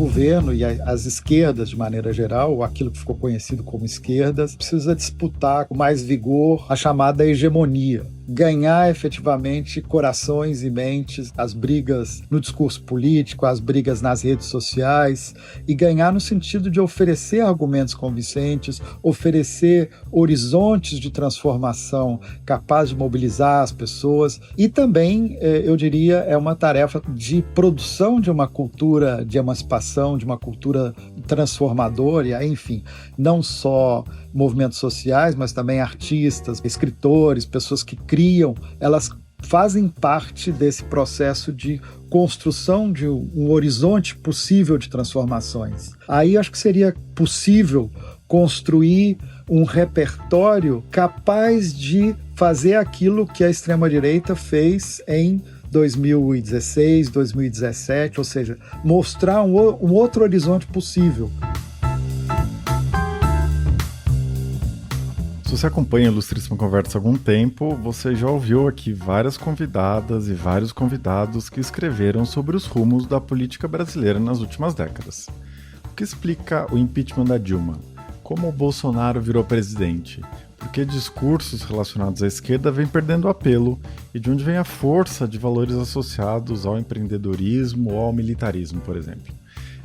governo e as esquerdas, de maneira geral, ou aquilo que ficou conhecido como esquerdas, precisa disputar com mais vigor a chamada hegemonia. Ganhar efetivamente corações e mentes, as brigas no discurso político, as brigas nas redes sociais, e ganhar no sentido de oferecer argumentos convincentes, oferecer horizontes de transformação capazes de mobilizar as pessoas, e também, eu diria, é uma tarefa de produção de uma cultura de emancipação, de uma cultura transformadora, enfim, não só movimentos sociais, mas também artistas, escritores, pessoas que criam, elas fazem parte desse processo de construção de um horizonte possível de transformações. Aí acho que seria possível construir um repertório capaz de fazer aquilo que a extrema-direita fez em 2016, 2017, ou seja, mostrar um outro horizonte possível. Se você acompanha a Ilustríssima Conversa há algum tempo, você já ouviu aqui várias convidadas e vários convidados que escreveram sobre os rumos da política brasileira nas últimas décadas. O que explica o impeachment da Dilma? Como o Bolsonaro virou presidente? Por que discursos relacionados à esquerda vêm perdendo apelo? E de onde vem a força de valores associados ao empreendedorismo ou ao militarismo, por exemplo?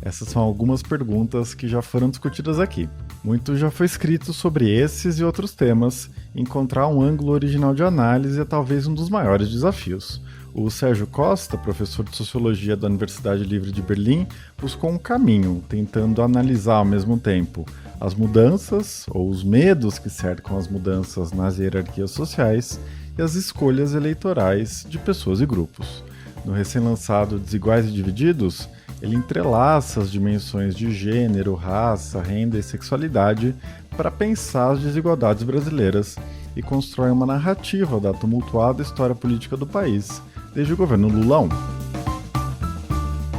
Essas são algumas perguntas que já foram discutidas aqui. Muito já foi escrito sobre esses e outros temas. Encontrar um ângulo original de análise é talvez um dos maiores desafios. O Sérgio Costa, professor de Sociologia da Universidade Livre de Berlim, buscou um caminho, tentando analisar ao mesmo tempo as mudanças, ou os medos que cercam as mudanças nas hierarquias sociais, e as escolhas eleitorais de pessoas e grupos. No recém-lançado Desiguais e Divididos, ele entrelaça as dimensões de gênero, raça, renda e sexualidade para pensar as desigualdades brasileiras e constrói uma narrativa da tumultuada história política do país, desde o governo Lula I.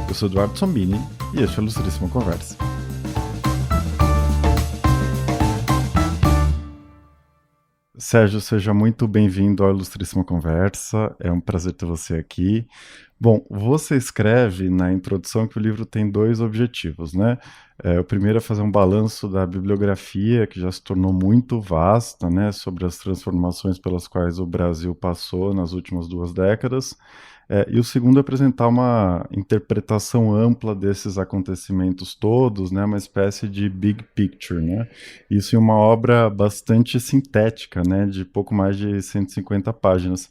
Eu sou Eduardo Sombini e este é a Ilustríssima Conversa. Sérgio, seja muito bem-vindo à Ilustríssima Conversa, é um prazer ter você aqui. Bom, você escreve na introdução que o livro tem dois objetivos, né? O primeiro é fazer um balanço da bibliografia, que já se tornou muito vasta, né, sobre as transformações pelas quais o Brasil passou nas últimas 2 décadas. E o segundo é apresentar uma interpretação ampla desses acontecimentos todos, né, uma espécie de big picture, né? Isso em uma obra bastante sintética, né, de pouco mais de 150 páginas.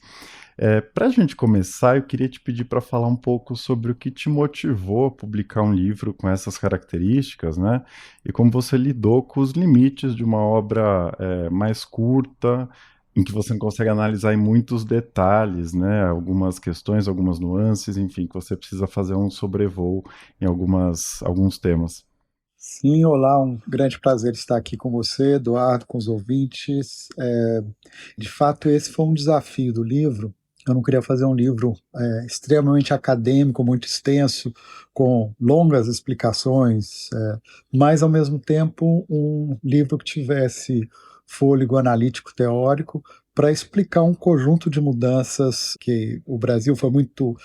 Para a gente começar, eu queria te pedir para falar um pouco sobre o que te motivou a publicar um livro com essas características, né? E como você lidou com os limites de uma obra mais curta, em que você não consegue analisar em muitos detalhes, né? Algumas questões, algumas nuances, enfim, que você precisa fazer um sobrevoo em alguns temas. Sim, olá, um grande prazer estar aqui com você, Eduardo, com os ouvintes. De fato, esse foi um desafio do livro. Eu não queria fazer um livro extremamente acadêmico, muito extenso, com longas explicações, mas, ao mesmo tempo, um livro que tivesse fôlego analítico teórico para explicar um conjunto de mudanças que o Brasil foi muito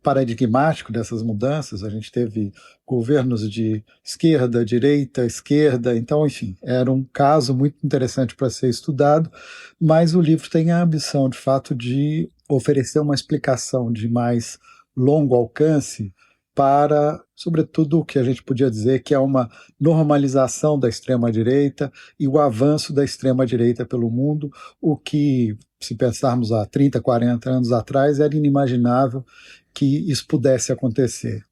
paradigmático dessas mudanças. A gente teve governos de esquerda, direita, esquerda, então, enfim, era um caso muito interessante para ser estudado, mas o livro tem a ambição, de fato, de oferecer uma explicação de mais longo alcance para, sobretudo, o que a gente podia dizer que é uma normalização da extrema-direita e o avanço da extrema-direita pelo mundo, o que, se pensarmos há 30, 40 anos atrás, era inimaginável que isso pudesse acontecer.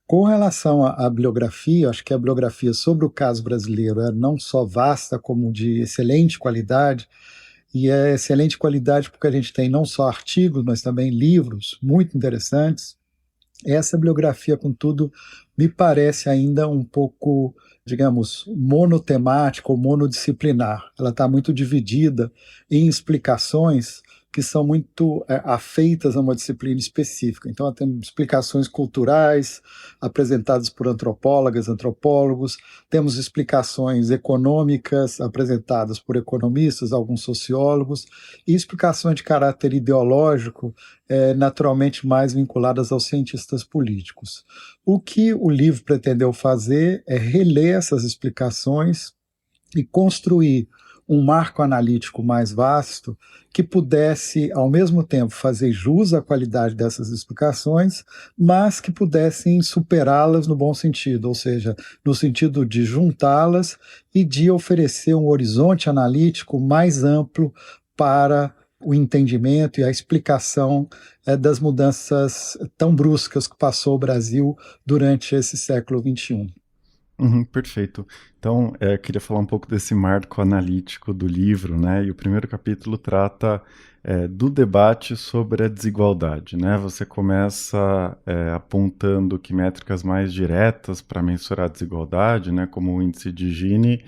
Com relação à bibliografia, acho que a bibliografia sobre o caso brasileiro é não só vasta, como de excelente qualidade, e é excelente qualidade porque a gente tem não só artigos, mas também livros muito interessantes. Essa bibliografia, contudo, me parece ainda um pouco, digamos, monotemática ou monodisciplinar. Ela está muito dividida em explicações que são muito afeitas a uma disciplina específica. Então, temos explicações culturais apresentadas por antropólogas, antropólogos, temos explicações econômicas apresentadas por economistas, alguns sociólogos, e explicações de caráter ideológico, naturalmente mais vinculadas aos cientistas políticos. O que o livro pretendeu fazer é reler essas explicações e construir um marco analítico mais vasto que pudesse, ao mesmo tempo, fazer jus à qualidade dessas explicações, mas que pudessem superá-las no bom sentido, ou seja, no sentido de juntá-las e de oferecer um horizonte analítico mais amplo para o entendimento e a explicação das mudanças tão bruscas que passou o Brasil durante esse século XXI. Perfeito. Então, queria falar um pouco desse marco analítico do livro, né? E o primeiro capítulo trata do debate sobre a desigualdade, né? Você começa apontando que métricas mais diretas para mensurar a desigualdade, né, como o índice de Gini,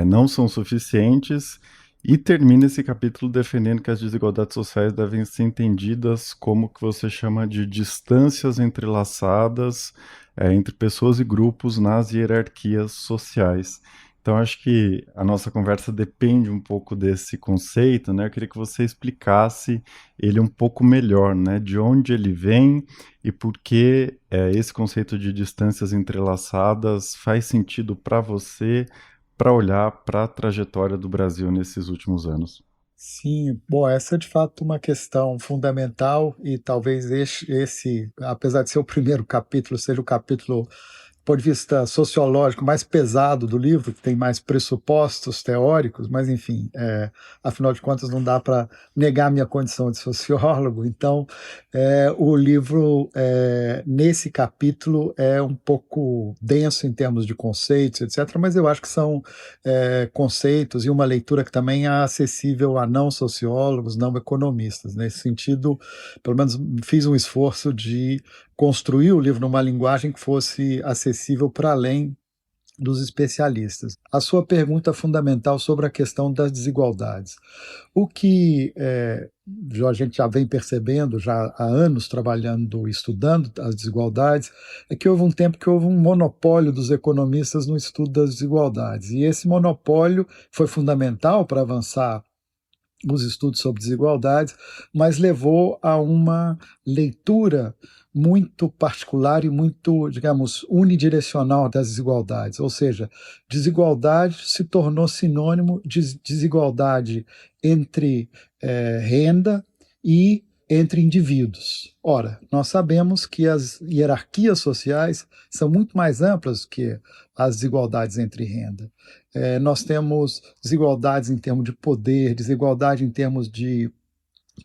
não são suficientes, e termina esse capítulo defendendo que as desigualdades sociais devem ser entendidas como o que você chama de distâncias entrelaçadas entre pessoas e grupos nas hierarquias sociais. Então, acho que a nossa conversa depende um pouco desse conceito, né? Eu queria que você explicasse ele um pouco melhor, né? De onde ele vem e por que esse conceito de distâncias entrelaçadas faz sentido para você para olhar para a trajetória do Brasil nesses últimos anos. Sim, bom, essa é de fato uma questão fundamental e talvez apesar de ser o primeiro capítulo, seja o capítulo, do ponto de vista sociológico, mais pesado do livro, que tem mais pressupostos teóricos, mas enfim, afinal de contas não dá para negar minha condição de sociólogo, então o livro, nesse capítulo, é um pouco denso em termos de conceitos, etc., mas eu acho que são conceitos e uma leitura que também é acessível a não sociólogos, não economistas. Nesse sentido, pelo menos fiz um esforço de construir o livro numa linguagem que fosse acessível para além dos especialistas. A sua pergunta fundamental sobre a questão das desigualdades. O que a gente já vem percebendo, já há anos trabalhando, estudando as desigualdades, é que houve um tempo que houve um monopólio dos economistas no estudo das desigualdades. E esse monopólio foi fundamental para avançar os estudos sobre desigualdades, mas levou a uma leitura muito particular e muito, digamos, unidirecional das desigualdades, ou seja, desigualdade se tornou sinônimo de desigualdade entre renda e entre indivíduos. Ora, nós sabemos que as hierarquias sociais são muito mais amplas que as desigualdades entre renda. Nós temos desigualdades em termos de poder, desigualdade em termos de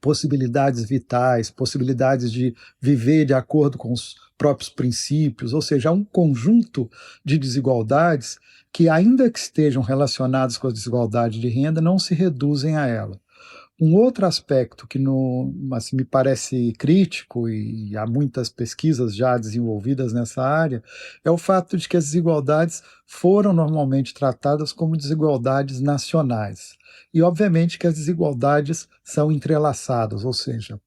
possibilidades vitais, possibilidades de viver de acordo com os próprios princípios, ou seja, há um conjunto de desigualdades que, ainda que estejam relacionadas com a desigualdade de renda, não se reduzem a ela. Um outro aspecto que me parece crítico, e há muitas pesquisas já desenvolvidas nessa área, é o fato de que as desigualdades foram normalmente tratadas como desigualdades nacionais. E, obviamente, que as desigualdades são entrelaçadas, ou seja,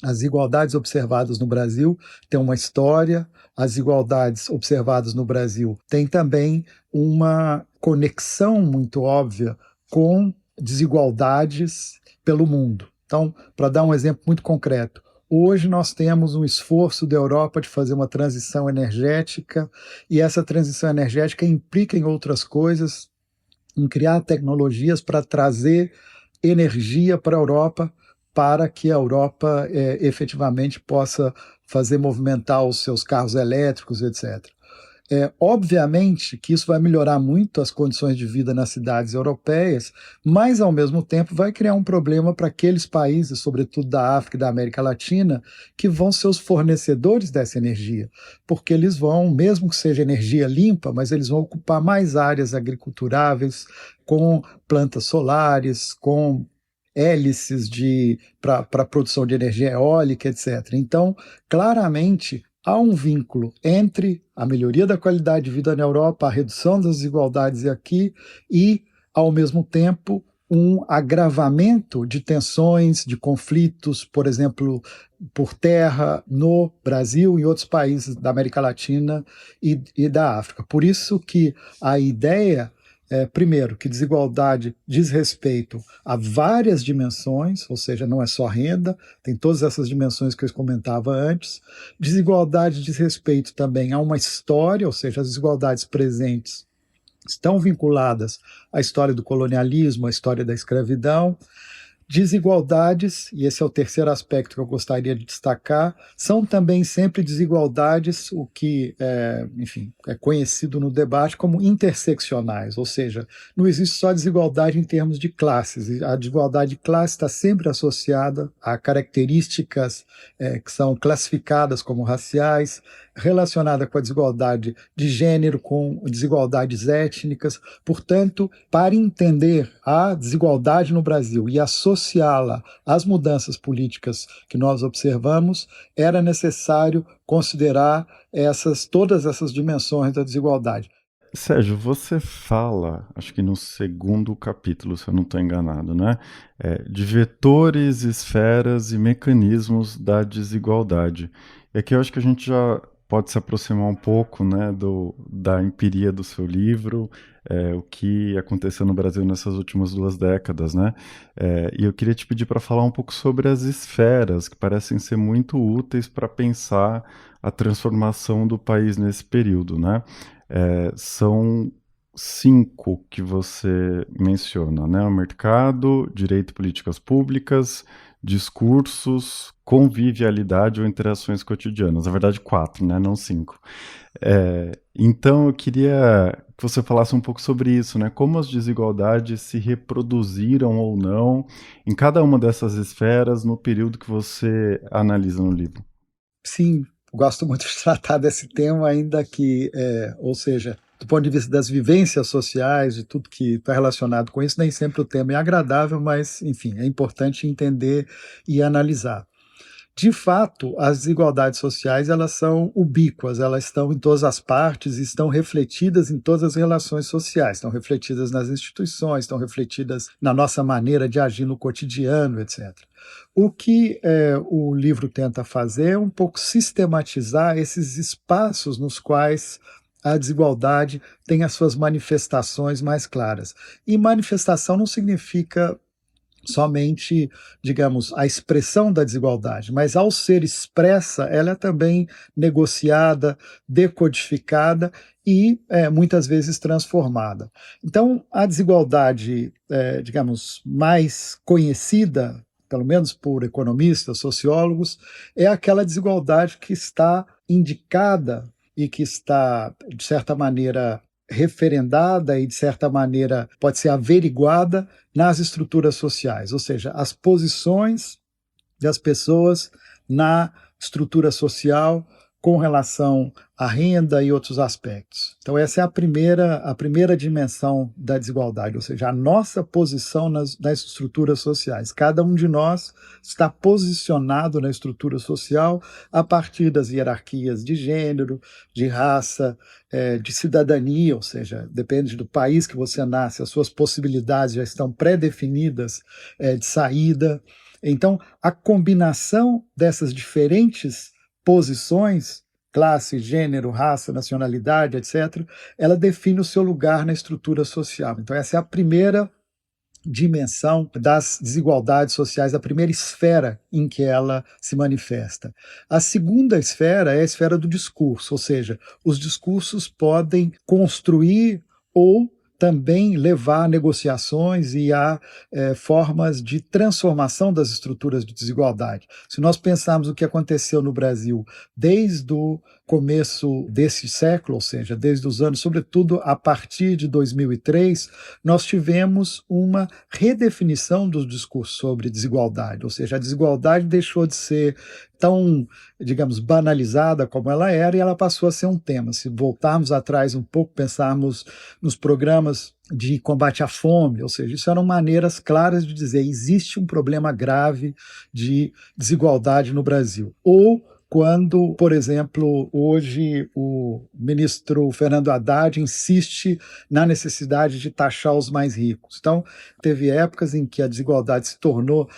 as desigualdades observadas no Brasil têm uma história, as desigualdades observadas no Brasil têm também uma conexão muito óbvia com desigualdades pelo mundo. Então, para dar um exemplo muito concreto, hoje nós temos um esforço da Europa de fazer uma transição energética, e essa transição energética implica em outras coisas, em criar tecnologias para trazer energia para a Europa, para que a Europa efetivamente possa fazer movimentar os seus carros elétricos, etc. Obviamente que isso vai melhorar muito as condições de vida nas cidades europeias, mas, ao mesmo tempo, vai criar um problema para aqueles países, sobretudo da África e da América Latina, que vão ser os fornecedores dessa energia, porque eles vão, mesmo que seja energia limpa, mas eles vão ocupar mais áreas agriculturáveis, com plantas solares, com hélices para a produção de energia eólica, etc. Então, claramente, há um vínculo entre a melhoria da qualidade de vida na Europa, a redução das desigualdades aqui e, ao mesmo tempo, um agravamento de tensões, de conflitos, por exemplo, por terra no Brasil e outros países da América Latina e da África. Por isso que a ideia primeiro, que desigualdade diz respeito a várias dimensões, ou seja, não é só renda, tem todas essas dimensões que eu comentava antes. Desigualdade diz respeito também a uma história, ou seja, as desigualdades presentes estão vinculadas à história do colonialismo, à história da escravidão. Desigualdades, e esse é o terceiro aspecto que eu gostaria de destacar, são também sempre desigualdades, o que enfim, é conhecido no debate como interseccionais, ou seja, não existe só desigualdade em termos de classes, a desigualdade de classe está sempre associada a características que são classificadas como raciais, relacionada com a desigualdade de gênero, com desigualdades étnicas. Portanto, para entender a desigualdade no Brasil e associá-la às mudanças políticas que nós observamos, era necessário considerar todas essas dimensões da desigualdade. Sérgio, você fala, acho que no segundo capítulo, se eu não estou enganado, né? De vetores, esferas e mecanismos da desigualdade. E aqui eu acho que a gente já pode se aproximar um pouco, né, da empiria do seu livro, o que aconteceu no Brasil nessas últimas 2 décadas, né? E eu queria te pedir para falar um pouco sobre as esferas, que parecem ser muito úteis para pensar a transformação do país nesse período, né? São 5 que você menciona, né? O mercado, direito e políticas públicas, discursos, convivialidade ou interações cotidianas. Na verdade, 4, né? Não 5. Então, eu queria que você falasse um pouco sobre isso, né? Como as desigualdades se reproduziram ou não em cada uma dessas esferas no período que você analisa no livro. Sim, gosto muito de tratar desse tema, ainda que, ou seja, do ponto de vista das vivências sociais, de tudo que está relacionado com isso, nem sempre o tema é agradável, mas, enfim, é importante entender e analisar. De fato, as desigualdades sociais, elas são ubíquas, elas estão em todas as partes e estão refletidas em todas as relações sociais, estão refletidas nas instituições, estão refletidas na nossa maneira de agir no cotidiano, etc. O que o livro tenta fazer é um pouco sistematizar esses espaços nos quais a desigualdade tem as suas manifestações mais claras. E manifestação não significa somente, digamos, a expressão da desigualdade, mas ao ser expressa, ela é também negociada, decodificada e muitas vezes transformada. Então, a desigualdade, digamos, mais conhecida, pelo menos por economistas, sociólogos, é aquela desigualdade que está indicada e que está, de certa maneira, referendada e, de certa maneira, pode ser averiguada nas estruturas sociais, ou seja, as posições das pessoas na estrutura social com relação à renda e outros aspectos. Então essa é a primeira dimensão da desigualdade, ou seja, a nossa posição nas estruturas sociais. Cada um de nós está posicionado na estrutura social a partir das hierarquias de gênero, de raça, de cidadania, ou seja, depende do país que você nasce, as suas possibilidades já estão pré-definidas de saída. Então, a combinação dessas diferentes posições, classe, gênero, raça, nacionalidade, etc., ela define o seu lugar na estrutura social. Então, essa é a primeira dimensão das desigualdades sociais, a primeira esfera em que ela se manifesta. A segunda esfera é a esfera do discurso, ou seja, os discursos podem construir ou também levar a negociações e a formas de transformação das estruturas de desigualdade. Se nós pensarmos o que aconteceu no Brasil desde o começo desse século, ou seja, desde os anos, sobretudo a partir de 2003, nós tivemos uma redefinição dos discursos sobre desigualdade, ou seja, a desigualdade deixou de ser tão, digamos, banalizada como ela era e ela passou a ser um tema. Se voltarmos atrás um pouco, pensarmos nos programas de combate à fome, ou seja, isso eram maneiras claras de dizer existe um problema grave de desigualdade no Brasil. Ou quando, por exemplo, hoje o ministro Fernando Haddad insiste na necessidade de taxar os mais ricos. Então, teve épocas em que a desigualdade se tornou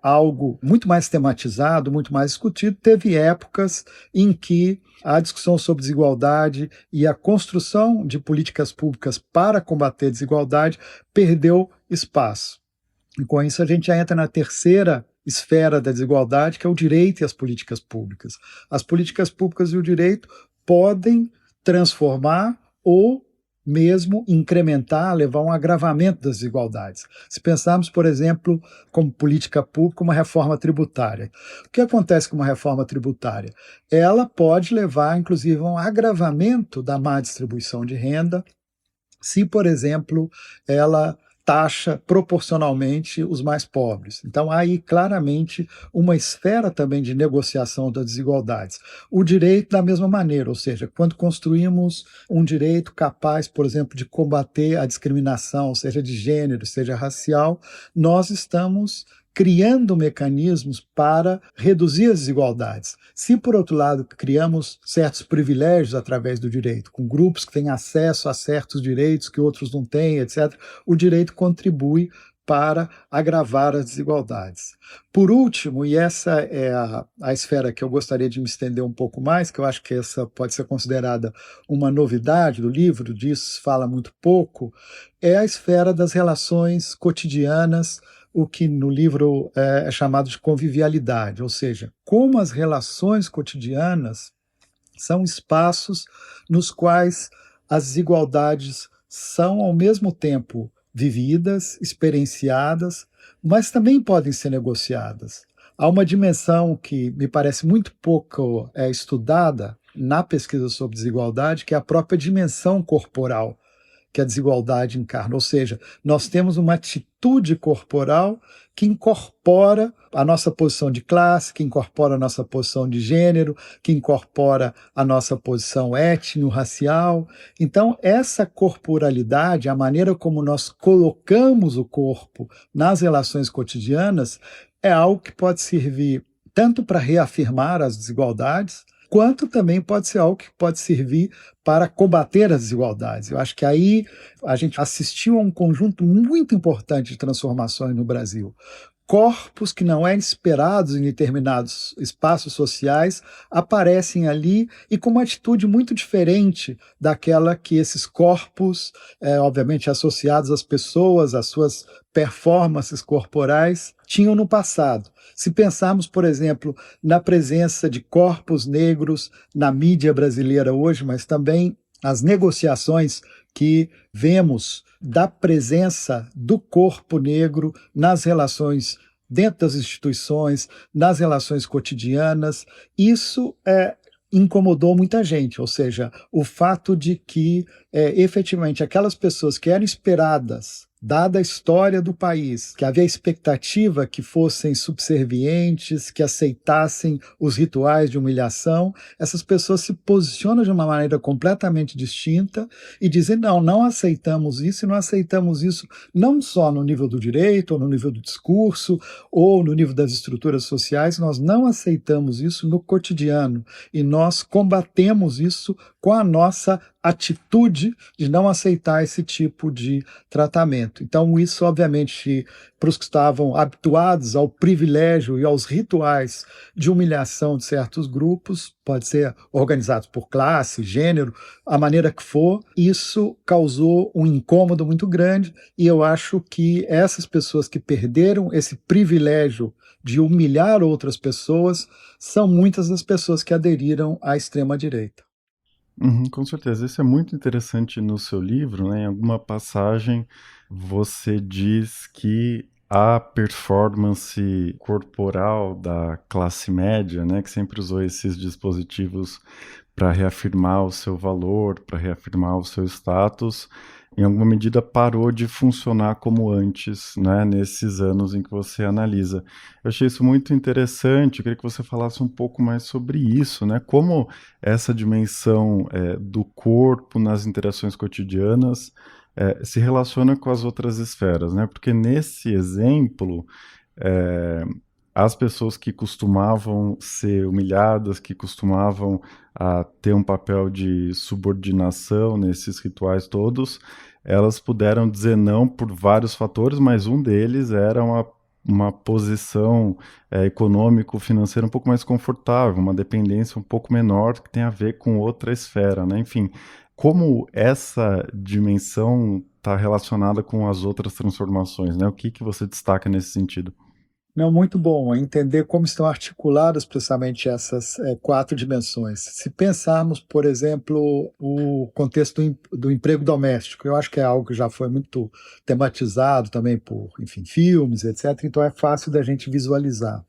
algo muito mais tematizado, muito mais discutido. Teve épocas em que a discussão sobre desigualdade e a construção de políticas públicas para combater a desigualdade perdeu espaço. E com isso a gente já entra na terceira esfera da desigualdade, que é o direito e as políticas públicas. As políticas públicas e o direito podem transformar ou mesmo incrementar, levar a um agravamento das desigualdades. Se pensarmos, por exemplo, como política pública, uma reforma tributária. O que acontece com uma reforma tributária? Ela pode levar, inclusive, a um agravamento da má distribuição de renda, se, por exemplo, ela taxa proporcionalmente os mais pobres. Então, há aí claramente uma esfera também de negociação das desigualdades. O direito, da mesma maneira, ou seja, quando construímos um direito capaz, por exemplo, de combater a discriminação, seja de gênero, seja racial, nós estamos criando mecanismos para reduzir as desigualdades. Se, por outro lado, criamos certos privilégios através do direito, com grupos que têm acesso a certos direitos que outros não têm, etc., o direito contribui para agravar as desigualdades. Por último, e essa é a esfera que eu gostaria de me estender um pouco mais, que eu acho que essa pode ser considerada uma novidade do livro, disso se fala muito pouco, é a esfera das relações cotidianas, o que no livro é chamado de convivialidade, ou seja, como as relações cotidianas são espaços nos quais as desigualdades são ao mesmo tempo vividas, experienciadas, mas também podem ser negociadas. Há uma dimensão que me parece muito pouco estudada na pesquisa sobre desigualdade, que é a própria dimensão corporal que a desigualdade encarna. Ou seja, nós temos uma atitude corporal que incorpora a nossa posição de classe, que incorpora a nossa posição de gênero, que incorpora a nossa posição étnico-racial. Então, essa corporalidade, a maneira como nós colocamos o corpo nas relações cotidianas, é algo que pode servir tanto para reafirmar as desigualdades, quanto também pode ser algo que pode servir para combater as desigualdades. Eu acho que aí a gente assistiu a um conjunto muito importante de transformações no Brasil. Corpos que não eram esperados em determinados espaços sociais aparecem ali e com uma atitude muito diferente daquela que esses corpos, obviamente associados às pessoas, às suas performances corporais, tinham no passado. Se pensarmos, por exemplo, na presença de corpos negros na mídia brasileira hoje, mas também as negociações que vemos da presença do corpo negro nas relações dentro das instituições, nas relações cotidianas, isso incomodou muita gente, ou seja, o fato de que efetivamente aquelas pessoas que eram esperadas, dada a história do país, que havia expectativa que fossem subservientes, que aceitassem os rituais de humilhação, essas pessoas se posicionam de uma maneira completamente distinta e dizem, não aceitamos isso, e não aceitamos isso não só no nível do direito, ou no nível do discurso, ou no nível das estruturas sociais, nós não aceitamos isso no cotidiano, e nós combatemos isso com a nossa atitude de não aceitar esse tipo de tratamento. Então, isso, obviamente, para os que estavam habituados ao privilégio e aos rituais de humilhação de certos grupos, pode ser organizados por classe, gênero, a maneira que for, isso causou um incômodo muito grande, e eu acho que essas pessoas que perderam esse privilégio de humilhar outras pessoas são muitas das pessoas que aderiram à extrema-direita. Com certeza. Isso é muito interessante no seu livro, né? Em alguma passagem você diz que a performance corporal da classe média, né, que sempre usou esses dispositivos para reafirmar o seu valor, para reafirmar o seu status, em alguma medida parou de funcionar como antes, né, nesses anos em que você analisa. Eu achei isso muito interessante, eu queria que você falasse um pouco mais sobre isso, né, como essa dimensão do corpo nas interações cotidianas se relaciona com as outras esferas, né, porque nesse exemplo, as pessoas que costumavam ser humilhadas, que costumavam ter um papel de subordinação nesses rituais todos, elas puderam dizer não por vários fatores, mas um deles era uma posição econômico-financeira um pouco mais confortável, uma dependência um pouco menor que tem a ver com outra esfera, né? Enfim, como essa dimensão está relacionada com as outras transformações, né? O que você destaca nesse sentido? Não, muito bom entender como estão articuladas precisamente essas quatro dimensões. Se pensarmos, por exemplo, o contexto do emprego doméstico, eu acho que é algo que já foi muito tematizado também por, enfim, filmes, etc. Então é fácil da gente visualizar.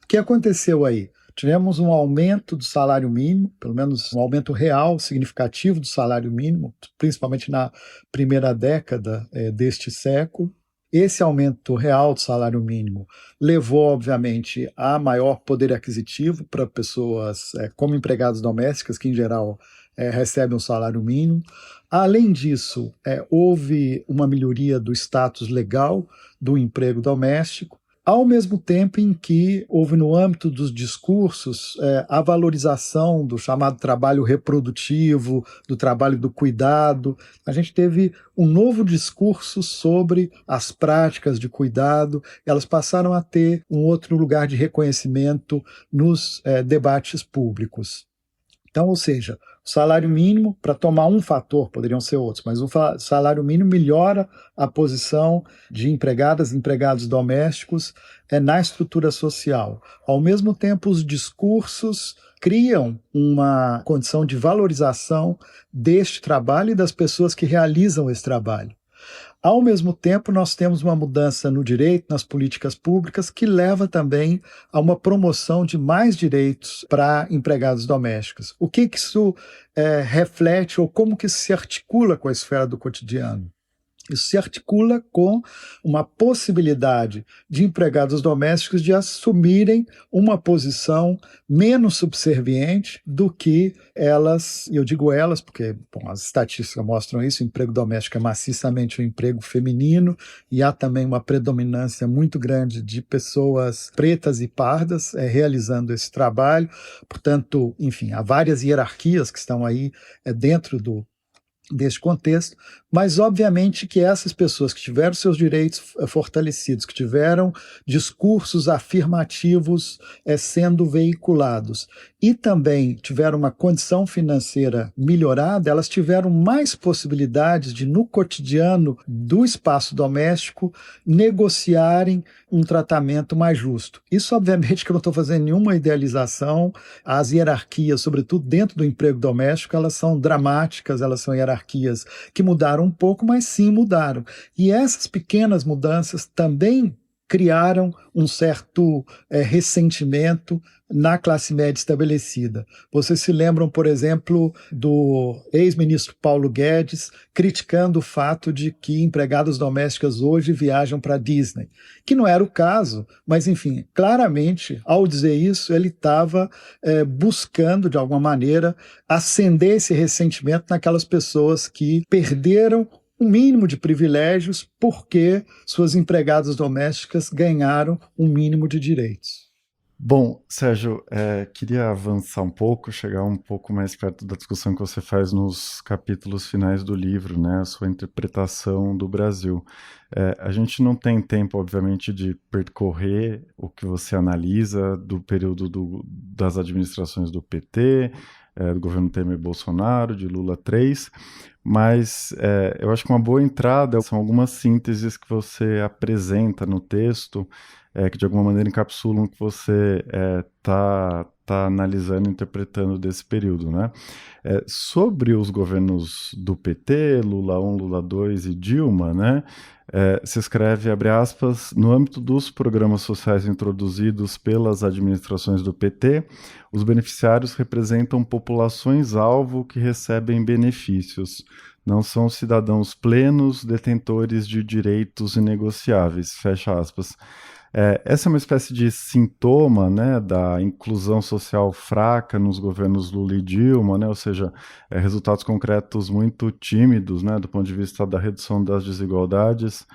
O que aconteceu aí? Tivemos um aumento do salário mínimo, pelo menos um aumento real significativo do salário mínimo, principalmente na primeira década deste século. Esse aumento real do salário mínimo levou, obviamente, a maior poder aquisitivo para pessoas como empregadas domésticas, que em geral recebem um salário mínimo. Além disso, houve uma melhoria do status legal do emprego doméstico, ao mesmo tempo em que houve no âmbito dos discursos a valorização do chamado trabalho reprodutivo, do trabalho do cuidado. A gente teve um novo discurso sobre as práticas de cuidado, elas passaram a ter um outro lugar de reconhecimento nos debates públicos. Então, ou seja, o salário mínimo, para tomar um fator, poderiam ser outros, mas o salário mínimo melhora a posição de empregadas e empregados domésticos na estrutura social. Ao mesmo tempo, os discursos criam uma condição de valorização deste trabalho e das pessoas que realizam esse trabalho. Ao mesmo tempo, nós temos uma mudança no direito, nas políticas públicas, que leva também a uma promoção de mais direitos para empregados domésticos. O que isso reflete ou como que isso se articula com a esfera do cotidiano? Isso se articula com uma possibilidade de empregados domésticos de assumirem uma posição menos subserviente do que elas, e eu digo elas porque as estatísticas mostram isso, o emprego doméstico é maciçamente um emprego feminino e há também uma predominância muito grande de pessoas pretas e pardas realizando esse trabalho. Portanto, enfim, há várias hierarquias que estão aí dentro deste contexto, mas obviamente que essas pessoas que tiveram seus direitos fortalecidos, que tiveram discursos afirmativos sendo veiculados e também tiveram uma condição financeira melhorada, elas tiveram mais possibilidades de, no cotidiano do espaço doméstico, negociarem um tratamento mais justo. Isso, obviamente, que eu não estou fazendo nenhuma idealização. As hierarquias, sobretudo dentro do emprego doméstico, elas são dramáticas, elas são hierarquias que mudaram um pouco, mas sim mudaram. E essas pequenas mudanças também criaram um certo ressentimento na classe média estabelecida. Vocês se lembram, por exemplo, do ex-ministro Paulo Guedes criticando o fato de que empregadas domésticas hoje viajam para a Disney, que não era o caso, mas enfim, claramente, ao dizer isso, ele estava buscando, de alguma maneira, acender esse ressentimento naquelas pessoas que perderam um mínimo de privilégios porque suas empregadas domésticas ganharam um mínimo de direitos. Bom, Sérgio, queria avançar um pouco, chegar um pouco mais perto da discussão que você faz nos capítulos finais do livro, né, a sua interpretação do Brasil. A gente não tem tempo, obviamente, de percorrer o que você analisa do período das administrações do PT, do governo Temer e Bolsonaro, de Lula 3, mas eu acho que uma boa entrada são algumas sínteses que você apresenta no texto, que de alguma maneira encapsulam o que você tá analisando e interpretando desse período, né? Sobre os governos do PT, Lula 1, Lula 2 e Dilma, né? Se escreve, abre aspas, no âmbito dos programas sociais introduzidos pelas administrações do PT, os beneficiários representam populações-alvo que recebem benefícios. Não são cidadãos plenos, detentores de direitos inegociáveis, fecha aspas. Essa é uma espécie de sintoma, né, da inclusão social fraca nos governos Lula e Dilma, né, ou seja, resultados concretos muito tímidos, né, do ponto de vista da redução das desigualdades,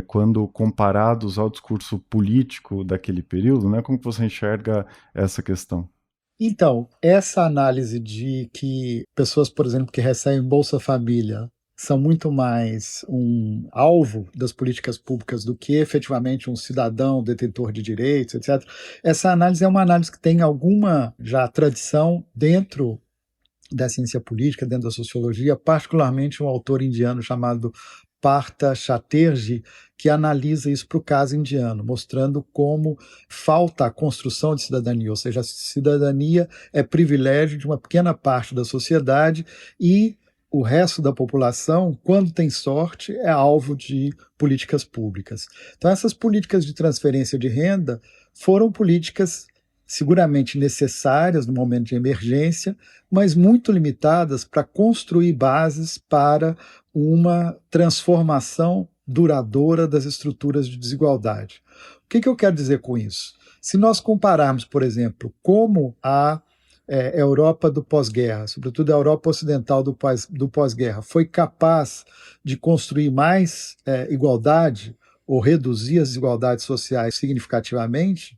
quando comparados ao discurso político daquele período, né, como que você enxerga essa questão? Então, essa análise de que pessoas, por exemplo, que recebem Bolsa Família são muito mais um alvo das políticas públicas do que efetivamente um cidadão detentor de direitos, etc. Essa análise é uma análise que tem alguma já tradição dentro da ciência política, dentro da sociologia, particularmente um autor indiano chamado Partha Chatterjee, que analisa isso para o caso indiano, mostrando como falta a construção de cidadania, ou seja, a cidadania é privilégio de uma pequena parte da sociedade e o resto da população, quando tem sorte, é alvo de políticas públicas. Então, essas políticas de transferência de renda foram políticas seguramente necessárias no momento de emergência, mas muito limitadas para construir bases para uma transformação duradoura das estruturas de desigualdade. O que eu quero dizer com isso? Se nós compararmos, por exemplo, como a Europa do pós-guerra, sobretudo a Europa ocidental do pós-guerra, foi capaz de construir mais igualdade ou reduzir as desigualdades sociais significativamente,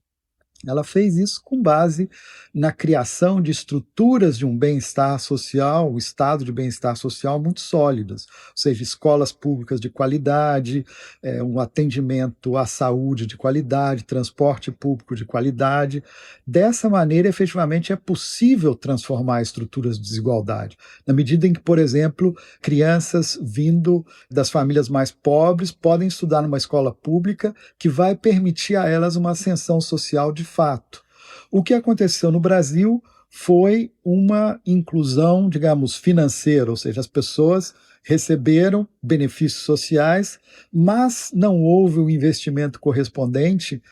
ela fez isso com base na criação de estruturas de um bem-estar social, um estado de bem-estar social muito sólidas, ou seja, escolas públicas de qualidade, um atendimento à saúde de qualidade, transporte público de qualidade. Dessa maneira, efetivamente, é possível transformar estruturas de desigualdade, na medida em que, por exemplo, crianças vindo das famílias mais pobres podem estudar numa escola pública que vai permitir a elas uma ascensão social de fato. O que aconteceu no Brasil foi uma inclusão, digamos, financeira, ou seja, as pessoas receberam benefícios sociais, mas não houve o investimento correspondente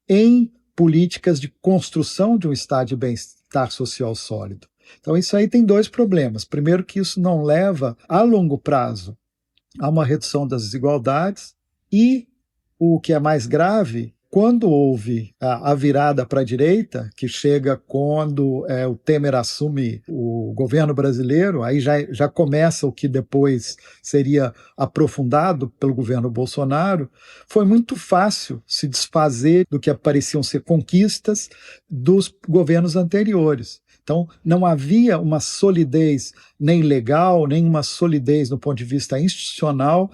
em políticas de construção de um estado de bem-estar social sólido. Então, isso aí tem dois problemas. Primeiro, que isso não leva a longo prazo a uma redução das desigualdades, e o que é mais grave, quando houve a virada para a direita, que chega quando o Temer assume o governo brasileiro, aí já começa o que depois seria aprofundado pelo governo Bolsonaro, foi muito fácil se desfazer do que pareciam ser conquistas dos governos anteriores. Então, não havia uma solidez nem legal, nem uma solidez no ponto de vista institucional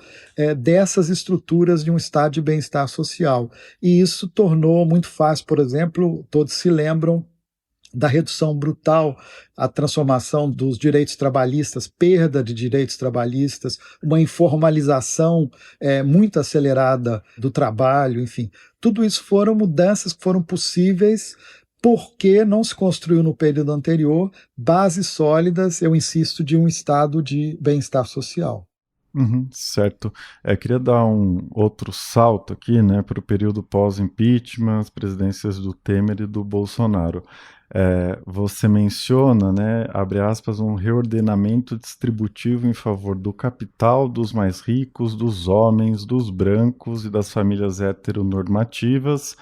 dessas estruturas de um estado de bem-estar social. E isso tornou muito fácil, por exemplo, todos se lembram da redução brutal, a transformação dos direitos trabalhistas, perda de direitos trabalhistas, uma informalização muito acelerada do trabalho, enfim. Tudo isso foram mudanças que foram possíveis porque não se construiu no período anterior bases sólidas, eu insisto, de um estado de bem-estar social. Uhum, certo. Queria dar um outro salto aqui, né, para o período pós-impeachment, as presidências do Temer e do Bolsonaro. Você menciona, né, abre aspas, um reordenamento distributivo em favor do capital, dos mais ricos, dos homens, dos brancos e das famílias heteronormativas,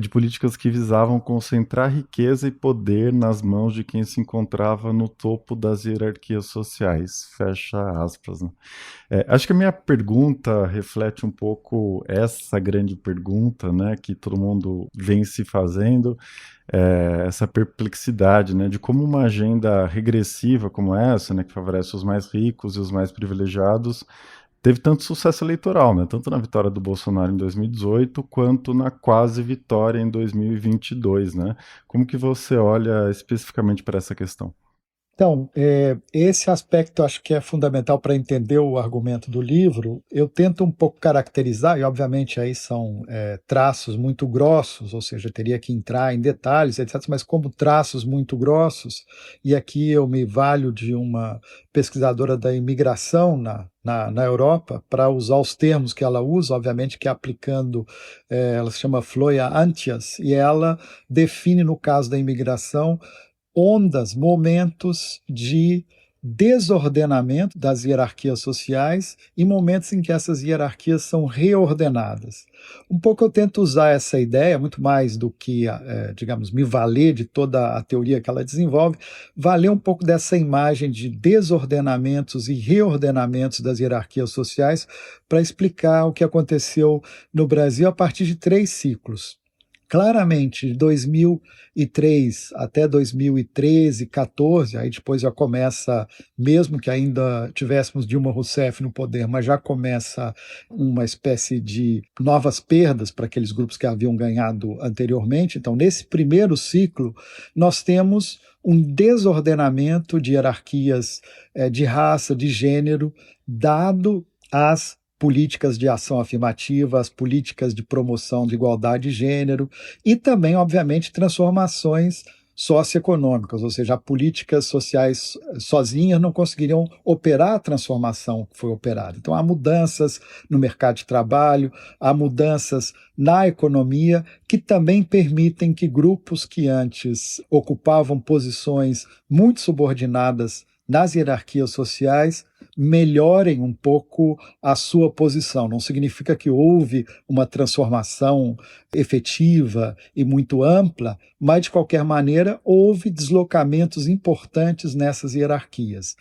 de políticas que visavam concentrar riqueza e poder nas mãos de quem se encontrava no topo das hierarquias sociais. Fecha aspas, né? Acho que a minha pergunta reflete um pouco essa grande pergunta, né, que todo mundo vem se fazendo, essa perplexidade, né, de como uma agenda regressiva como essa, né, que favorece os mais ricos e os mais privilegiados, teve tanto sucesso eleitoral, né, tanto na vitória do Bolsonaro em 2018, quanto na quase vitória em 2022, né? Como que você olha especificamente para essa questão? Então, esse aspecto acho que é fundamental para entender o argumento do livro. Eu tento um pouco caracterizar, e obviamente aí são traços muito grossos, ou seja, teria que entrar em detalhes, etc., mas como traços muito grossos, e aqui eu me valho de uma pesquisadora da imigração na Europa, para usar os termos que ela usa, obviamente que aplicando, ela se chama Floia Antias, e ela define, no caso da imigração, ondas, momentos de desordenamento das hierarquias sociais e momentos em que essas hierarquias são reordenadas. Um pouco eu tento usar essa ideia, muito mais do que, digamos, me valer de toda a teoria que ela desenvolve, valer um pouco dessa imagem de desordenamentos e reordenamentos das hierarquias sociais para explicar o que aconteceu no Brasil a partir de 3 ciclos. Claramente, de 2003 até 2013, 14, aí depois já começa, mesmo que ainda tivéssemos Dilma Rousseff no poder, mas já começa uma espécie de novas perdas para aqueles grupos que haviam ganhado anteriormente. Então, nesse primeiro ciclo, nós temos um desordenamento de hierarquias de raça, de gênero, dado às políticas de ação afirmativa, as políticas de promoção de igualdade de gênero e também, obviamente, transformações socioeconômicas, ou seja, políticas sociais sozinhas não conseguiriam operar a transformação que foi operada. Então, há mudanças no mercado de trabalho, há mudanças na economia que também permitem que grupos que antes ocupavam posições muito subordinadas nas hierarquias sociais melhorem um pouco a sua posição. Não significa que houve uma transformação efetiva e muito ampla, mas, de qualquer maneira, houve deslocamentos importantes nessas hierarquias.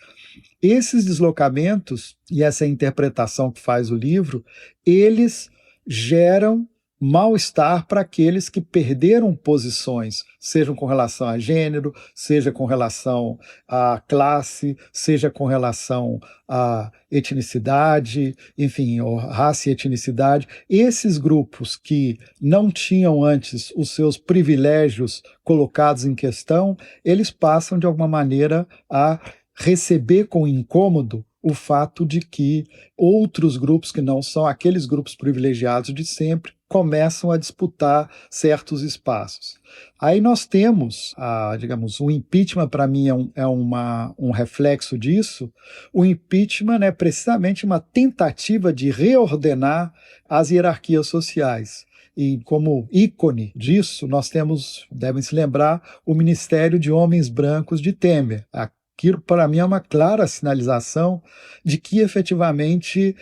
Esses deslocamentos, e essa é a interpretação que faz o livro, eles geram mal-estar para aqueles que perderam posições, sejam com relação a gênero, seja com relação à classe, seja com relação à etnicidade, enfim, raça e etnicidade. Esses grupos que não tinham antes os seus privilégios colocados em questão, eles passam, de alguma maneira, a receber com incômodo o fato de que outros grupos que não são aqueles grupos privilegiados de sempre começam a disputar certos espaços. Aí nós temos, digamos, o impeachment para mim é um reflexo disso. O impeachment é precisamente uma tentativa de reordenar as hierarquias sociais. E como ícone disso, nós temos, devem se lembrar, o Ministério de Homens Brancos de Temer. Aquilo, para mim, é uma clara sinalização de que, efetivamente,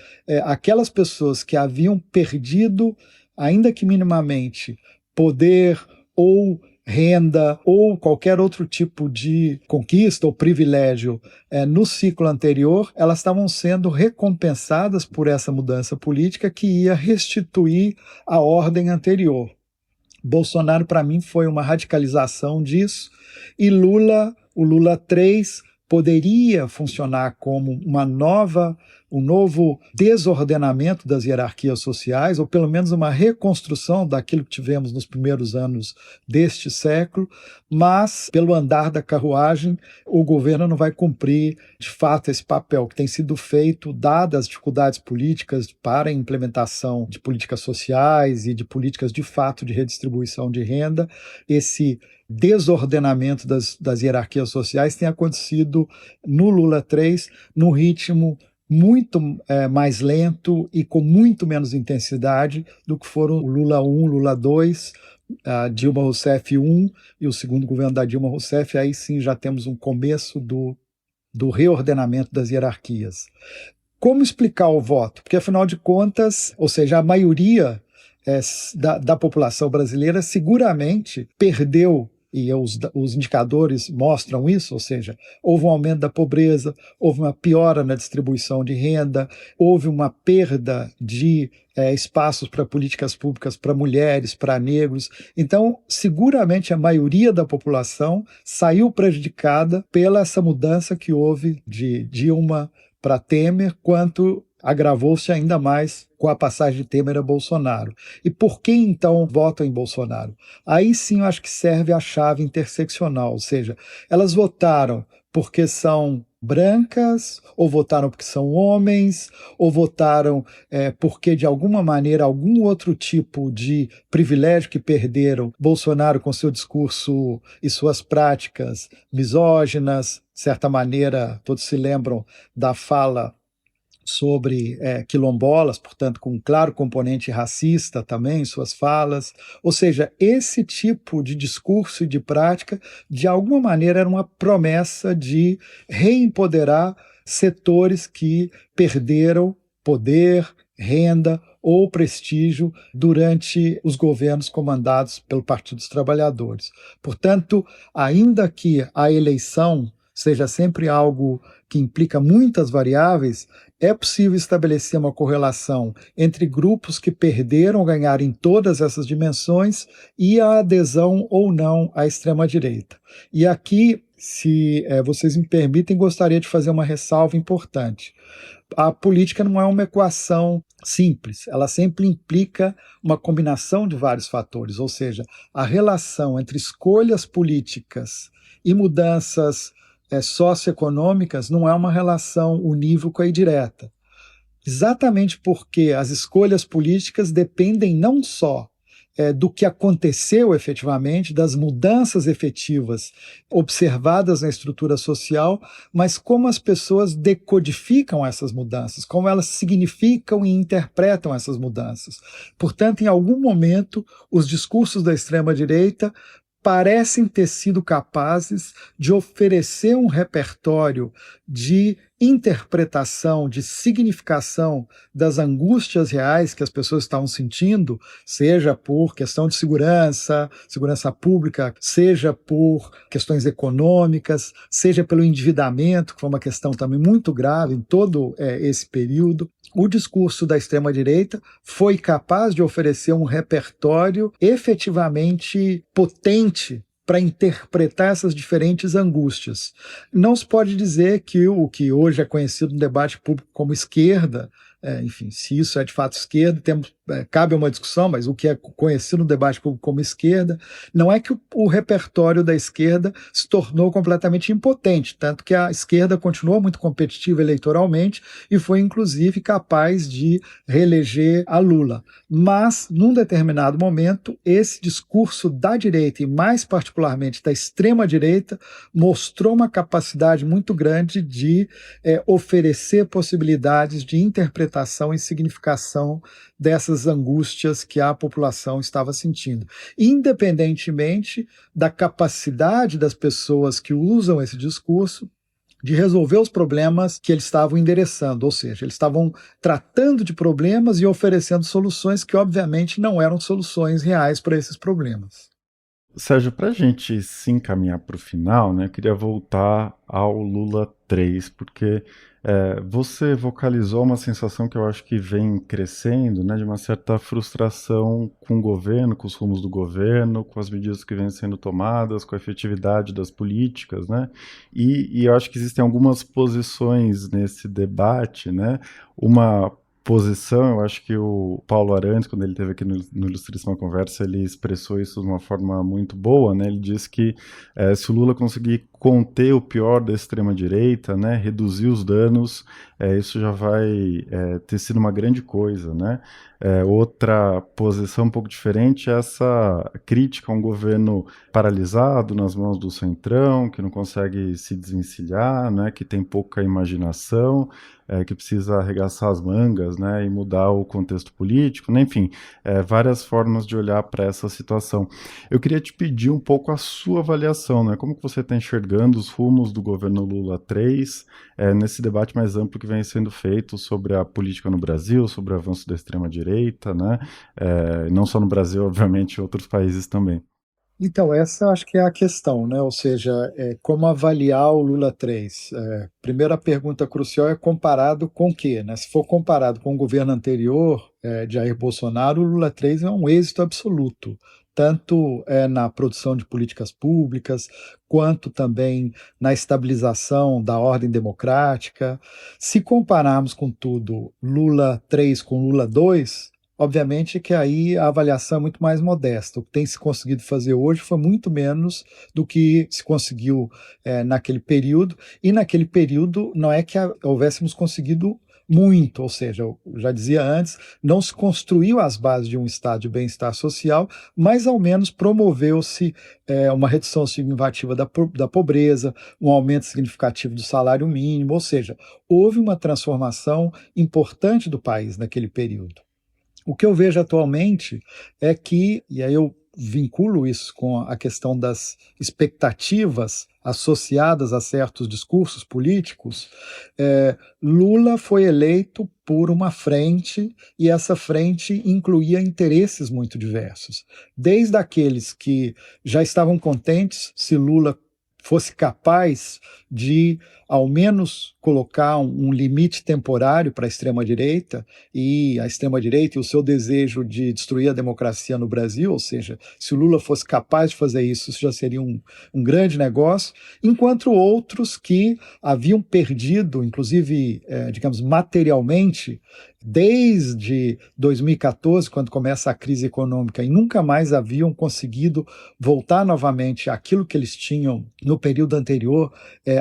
aquelas pessoas que haviam perdido, ainda que minimamente, poder ou renda ou qualquer outro tipo de conquista ou privilégio no ciclo anterior, elas estavam sendo recompensadas por essa mudança política que ia restituir a ordem anterior. Bolsonaro, para mim, foi uma radicalização disso, e o Lula 3 poderia funcionar como um novo desordenamento das hierarquias sociais, ou pelo menos uma reconstrução daquilo que tivemos nos primeiros anos deste século, mas, pelo andar da carruagem, o governo não vai cumprir, de fato, esse papel que tem sido feito, dadas as dificuldades políticas para a implementação de políticas sociais e de políticas, de fato, de redistribuição de renda. Esse desordenamento das hierarquias sociais tem acontecido no Lula 3 num ritmo muito mais lento e com muito menos intensidade do que foram o Lula 1, Lula 2, a Dilma Rousseff 1 e o segundo governo da Dilma Rousseff. Aí sim já temos um começo do reordenamento das hierarquias. Como explicar o voto? Porque, afinal de contas, ou seja, a maioria da população brasileira seguramente perdeu, e os indicadores mostram isso, ou seja, houve um aumento da pobreza, houve uma piora na distribuição de renda, houve uma perda de espaços para políticas públicas para mulheres, para negros. Então, seguramente a maioria da população saiu prejudicada pela essa mudança que houve de Dilma para Temer, quanto agravou-se ainda mais com a passagem de Temer a Bolsonaro. E por que, então, votam em Bolsonaro? Aí sim eu acho que serve a chave interseccional, ou seja, elas votaram porque são brancas, ou votaram porque são homens, ou votaram porque, de alguma maneira, algum outro tipo de privilégio que perderam, Bolsonaro, com seu discurso e suas práticas misóginas, de certa maneira, todos se lembram da fala sobre quilombolas, portanto, com um claro componente racista também em suas falas. Ou seja, esse tipo de discurso e de prática, de alguma maneira, era uma promessa de reempoderar setores que perderam poder, renda ou prestígio durante os governos comandados pelo Partido dos Trabalhadores. Portanto, ainda que a eleição seja sempre algo que implica muitas variáveis, é possível estabelecer uma correlação entre grupos que perderam ou ganharam em todas essas dimensões e a adesão ou não à extrema-direita. E aqui, se vocês me permitem, gostaria de fazer uma ressalva importante. A política não é uma equação simples, ela sempre implica uma combinação de vários fatores, ou seja, a relação entre escolhas políticas e mudanças socioeconômicas não é uma relação unívoca e direta. Exatamente porque as escolhas políticas dependem não só do que aconteceu efetivamente, das mudanças efetivas observadas na estrutura social, mas como as pessoas decodificam essas mudanças, como elas significam e interpretam essas mudanças. Portanto, em algum momento, os discursos da extrema-direita parecem ter sido capazes de oferecer um repertório de interpretação, de significação das angústias reais que as pessoas estavam sentindo, seja por questão de segurança, segurança pública, seja por questões econômicas, seja pelo endividamento, que foi uma questão também muito grave em todo esse período. O discurso da extrema-direita foi capaz de oferecer um repertório efetivamente potente para interpretar essas diferentes angústias. Não se pode dizer que o que hoje é conhecido no debate público como esquerda, enfim, se isso é de fato esquerda, cabe uma discussão, mas o que é conhecido no debate público como esquerda, não é que o repertório da esquerda se tornou completamente impotente, tanto que a esquerda continuou muito competitiva eleitoralmente e foi inclusive capaz de reeleger a Lula. Mas, num determinado momento, esse discurso da direita, e mais particularmente da extrema-direita, mostrou uma capacidade muito grande de oferecer possibilidades de interpretação e significação dessas angústias que a população estava sentindo, independentemente da capacidade das pessoas que usam esse discurso de resolver os problemas que eles estavam endereçando, ou seja, eles estavam tratando de problemas e oferecendo soluções que, obviamente, não eram soluções reais para esses problemas. Sérgio, para a gente se encaminhar para o final, né, eu queria voltar ao Lula 3, porque você vocalizou uma sensação que eu acho que vem crescendo, né, de uma certa frustração com o governo, com os rumos do governo, com as medidas que vêm sendo tomadas, com a efetividade das políticas, né, e eu acho que existem algumas posições nesse debate, né, uma posição, eu acho que o Paulo Arantes, quando ele esteve aqui no Ilustríssima Conversa, ele expressou isso de uma forma muito boa, né? Ele disse que se o Lula conseguir conter o pior da extrema-direita, né, reduzir os danos, isso já vai ter sido uma grande coisa, né? Outra posição um pouco diferente é essa crítica a um governo paralisado nas mãos do Centrão, que não consegue se desvencilhar, né, que tem pouca imaginação, que precisa arregaçar as mangas, né, e mudar o contexto político, né, enfim, várias formas de olhar para essa situação. Eu queria te pedir um pouco a sua avaliação, né, como que você está enxergando os rumos do governo Lula 3 nesse debate mais amplo que vem sendo feito sobre a política no Brasil, sobre o avanço da extrema-direita, né, não só no Brasil, obviamente, em outros países também. Então, essa acho que é a questão, né? Ou seja, como avaliar o Lula 3? Primeira pergunta crucial é comparado com o quê? Né? Se for comparado com o governo anterior, de Jair Bolsonaro, o Lula 3 é um êxito absoluto, tanto na produção de políticas públicas, quanto também na estabilização da ordem democrática. Se compararmos, contudo, Lula 3 com Lula 2, obviamente que aí a avaliação é muito mais modesta. O que tem se conseguido fazer hoje foi muito menos do que se conseguiu naquele período, e naquele período não é que houvéssemos conseguido muito, ou seja, eu já dizia antes, não se construiu as bases de um estado de bem-estar social, mas ao menos promoveu-se uma redução significativa da pobreza, um aumento significativo do salário mínimo, ou seja, houve uma transformação importante do país naquele período. O que eu vejo atualmente é que, e aí eu vinculo isso com a questão das expectativas associadas a certos discursos políticos, Lula foi eleito por uma frente e essa frente incluía interesses muito diversos, desde aqueles que já estavam contentes se Lula fosse capaz de, ao menos, colocar um limite temporário para a extrema-direita, e a extrema-direita e o seu desejo de destruir a democracia no Brasil, ou seja, se o Lula fosse capaz de fazer isso, isso já seria um grande negócio, enquanto outros que haviam perdido, inclusive, digamos, materialmente, desde 2014, quando começa a crise econômica, e nunca mais haviam conseguido voltar novamente àquilo que eles tinham no período anterior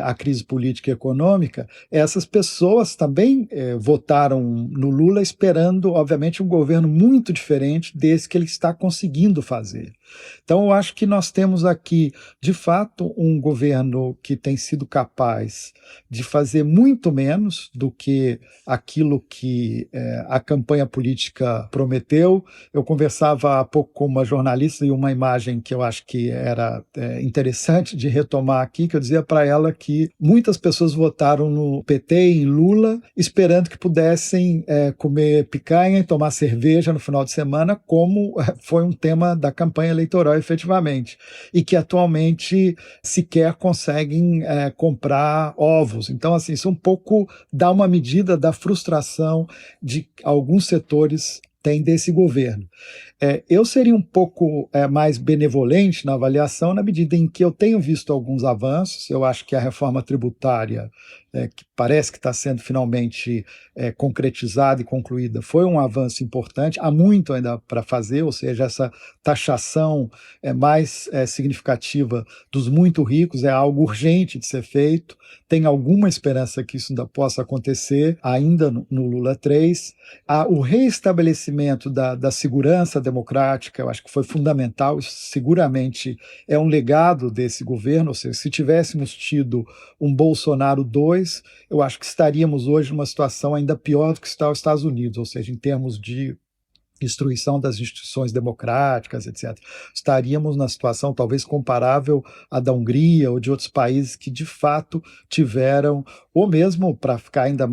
à crise política e econômica, essas pessoas também votaram no Lula esperando, obviamente, um governo muito diferente desse que ele está conseguindo fazer. Então, eu acho que nós temos aqui, de fato, um governo que tem sido capaz de fazer muito menos do que aquilo que a campanha política prometeu. Eu conversava há pouco com uma jornalista e uma imagem que eu acho que era interessante de retomar aqui, que eu dizia para ela que muitas pessoas votaram no PT e em Lula esperando que pudessem comer picanha e tomar cerveja no final de semana, como foi um tema da campanha eleitoral efetivamente, e que atualmente sequer conseguem comprar ovos. Então, assim, isso um pouco dá uma medida da frustração de alguns setores têm desse governo. Eu seria um pouco mais benevolente na avaliação, na medida em que eu tenho visto alguns avanços. Eu acho que a reforma tributária, que parece que está sendo finalmente concretizada e concluída, foi um avanço importante. Há muito ainda para fazer, ou seja, essa taxação mais significativa dos muito ricos é algo urgente de ser feito. Tem alguma esperança que isso ainda possa acontecer, ainda no Lula 3. O reestabelecimento da segurança democrática, eu acho que foi fundamental, isso seguramente é um legado desse governo, ou seja, se tivéssemos tido um Bolsonaro 2, eu acho que estaríamos hoje numa situação ainda pior do que está os Estados Unidos, ou seja, em termos de destruição das instituições democráticas, etc. Estaríamos na situação talvez comparável à da Hungria ou de outros países que de fato tiveram, ou mesmo para ficar ainda,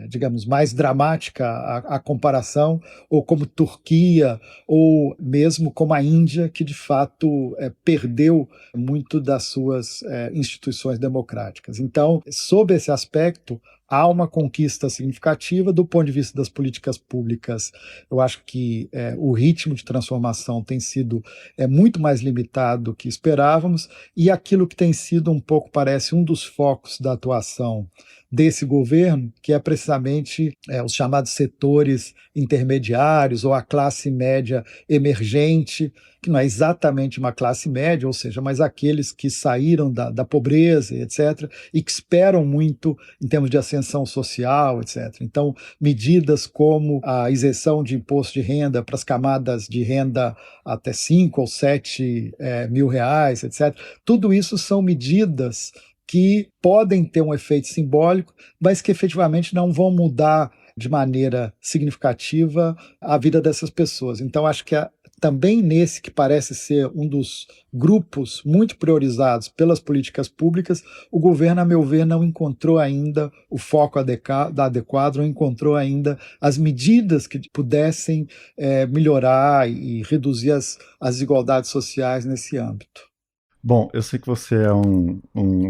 digamos, mais dramática a comparação, ou como Turquia, ou mesmo como a Índia, que de fato perdeu muito das suas instituições democráticas. Então, sob esse aspecto, há uma conquista significativa do ponto de vista das políticas públicas. Eu acho que o ritmo de transformação tem sido muito mais limitado do que esperávamos, e aquilo que tem sido um pouco, parece, um dos focos da atuação desse governo, que é precisamente os chamados setores intermediários ou a classe média emergente, que não é exatamente uma classe média, ou seja, mas aqueles que saíram da pobreza, etc., e que esperam muito em termos de ascensão social, etc. Então, medidas como a isenção de imposto de renda para as camadas de renda até 5 ou 7 mil reais, etc., tudo isso são medidas que podem ter um efeito simbólico, mas que efetivamente não vão mudar de maneira significativa a vida dessas pessoas. Então, acho que também nesse que parece ser um dos grupos muito priorizados pelas políticas públicas, o governo, a meu ver, não encontrou ainda o foco adequado, não encontrou ainda as medidas que pudessem melhorar e reduzir as desigualdades sociais nesse âmbito. Bom, eu sei que você é um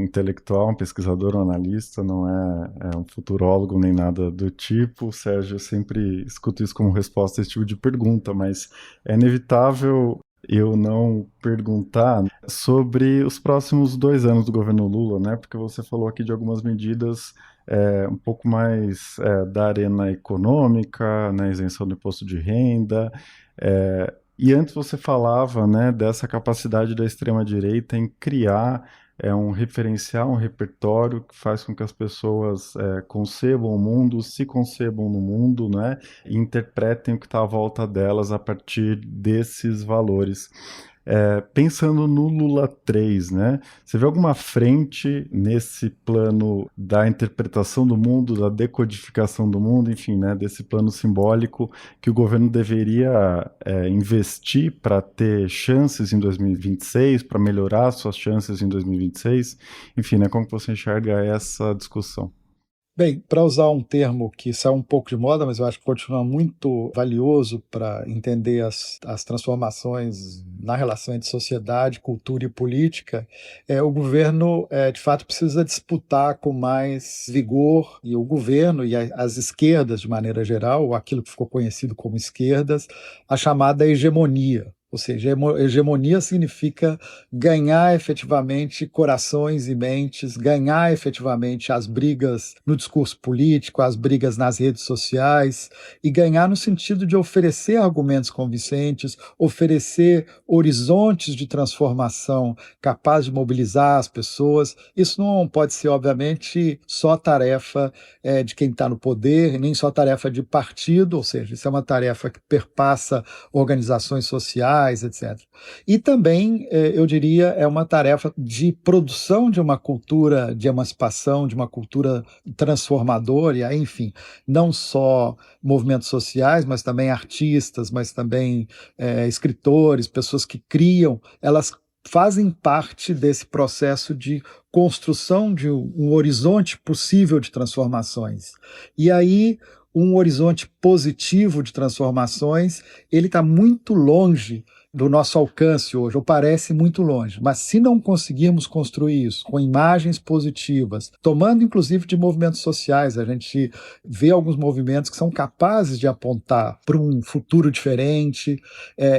intelectual, um pesquisador, um analista, não é um futurólogo nem nada do tipo. Sérgio, eu sempre escuto isso como resposta a esse tipo de pergunta, mas é inevitável eu não perguntar sobre os próximos 2 anos do governo Lula, né? Porque você falou aqui de algumas medidas um pouco mais da arena econômica, né? Isenção do imposto de renda. E antes você falava, né, dessa capacidade da extrema-direita em criar é um referencial, um repertório que faz com que as pessoas concebam o mundo, se concebam no mundo, né, e interpretem o que está à volta delas a partir desses valores. Pensando no Lula 3, né? Você vê alguma frente nesse plano da interpretação do mundo, da decodificação do mundo, enfim, né, desse plano simbólico que o governo deveria investir para ter chances em 2026, para melhorar suas chances em 2026? Enfim, né, como que você enxerga essa discussão? Bem, para usar um termo que saiu um pouco de moda, mas eu acho que continua muito valioso para entender as transformações na relação entre sociedade, cultura e política, o governo, de fato, precisa disputar com mais vigor, e o governo e as esquerdas, de maneira geral, ou aquilo que ficou conhecido como esquerdas, a chamada hegemonia. Ou seja, hegemonia significa ganhar efetivamente corações e mentes, ganhar efetivamente as brigas no discurso político, as brigas nas redes sociais, e ganhar no sentido de oferecer argumentos convincentes, oferecer horizontes de transformação capazes de mobilizar as pessoas. Isso não pode ser, obviamente, só tarefa de quem está no poder, nem só tarefa de partido, ou seja, isso é uma tarefa que perpassa organizações sociais, etc. E também, eu diria, é uma tarefa de produção de uma cultura de emancipação, de uma cultura transformadora, e, enfim, não só movimentos sociais, mas também artistas, mas também escritores, pessoas que criam, elas fazem parte desse processo de construção de um horizonte possível de transformações. E aí, um horizonte positivo de transformações, ele está muito longe do nosso alcance hoje, ou parece muito longe. Mas se não conseguirmos construir isso com imagens positivas, tomando inclusive de movimentos sociais, a gente vê alguns movimentos que são capazes de apontar para um futuro diferente,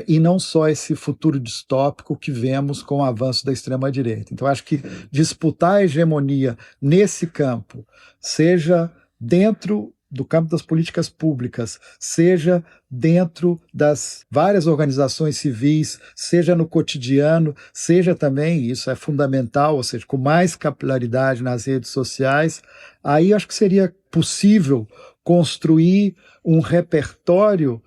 e não só esse futuro distópico que vemos com o avanço da extrema-direita. Então, acho que disputar a hegemonia nesse campo, seja dentro do campo das políticas públicas, seja dentro das várias organizações civis, seja no cotidiano, seja também, isso é fundamental, ou seja, com mais capilaridade nas redes sociais, aí acho que seria possível construir um repertório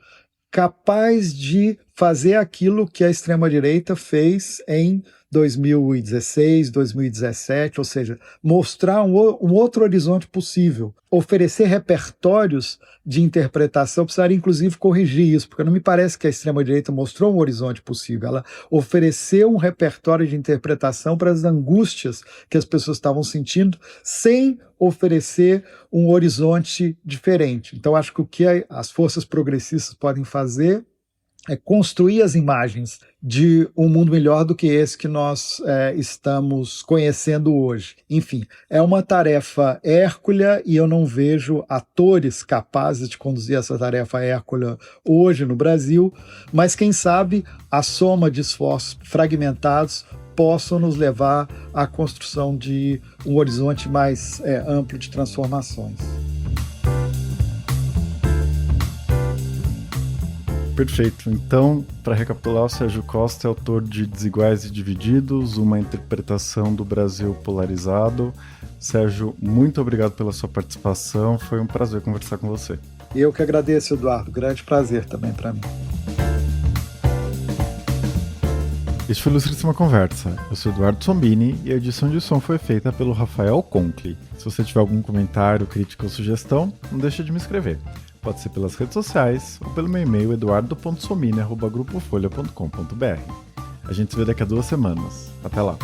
capaz de fazer aquilo que a extrema-direita fez em 2016, 2017, ou seja, mostrar um outro horizonte possível, oferecer repertórios de interpretação. Precisaria, inclusive, corrigir isso, porque não me parece que a extrema-direita mostrou um horizonte possível. Ela ofereceu um repertório de interpretação para as angústias que as pessoas estavam sentindo, sem oferecer um horizonte diferente. Então, acho que o que as forças progressistas podem fazer é construir as imagens de um mundo melhor do que esse que nós estamos conhecendo hoje. Enfim, é uma tarefa hércula e eu não vejo atores capazes de conduzir essa tarefa hércula hoje no Brasil, mas quem sabe a soma de esforços fragmentados possam nos levar à construção de um horizonte mais amplo de transformações. Perfeito. Então, para recapitular, o Sérgio Costa é autor de Desiguais e Divididos, uma interpretação do Brasil polarizado. Sérgio, muito obrigado pela sua participação. Foi um prazer conversar com você. Eu que agradeço, Eduardo. Grande prazer também para mim. Este foi o Ilustríssima Conversa. Eu sou Eduardo Sombini e a edição de som foi feita pelo Rafael Conkle. Se você tiver algum comentário, crítica ou sugestão, não deixe de me escrever. Pode ser pelas redes sociais ou pelo meu e-mail eduardo.somini@grupofolha.com.br. A gente se vê daqui a 2 semanas. Até lá!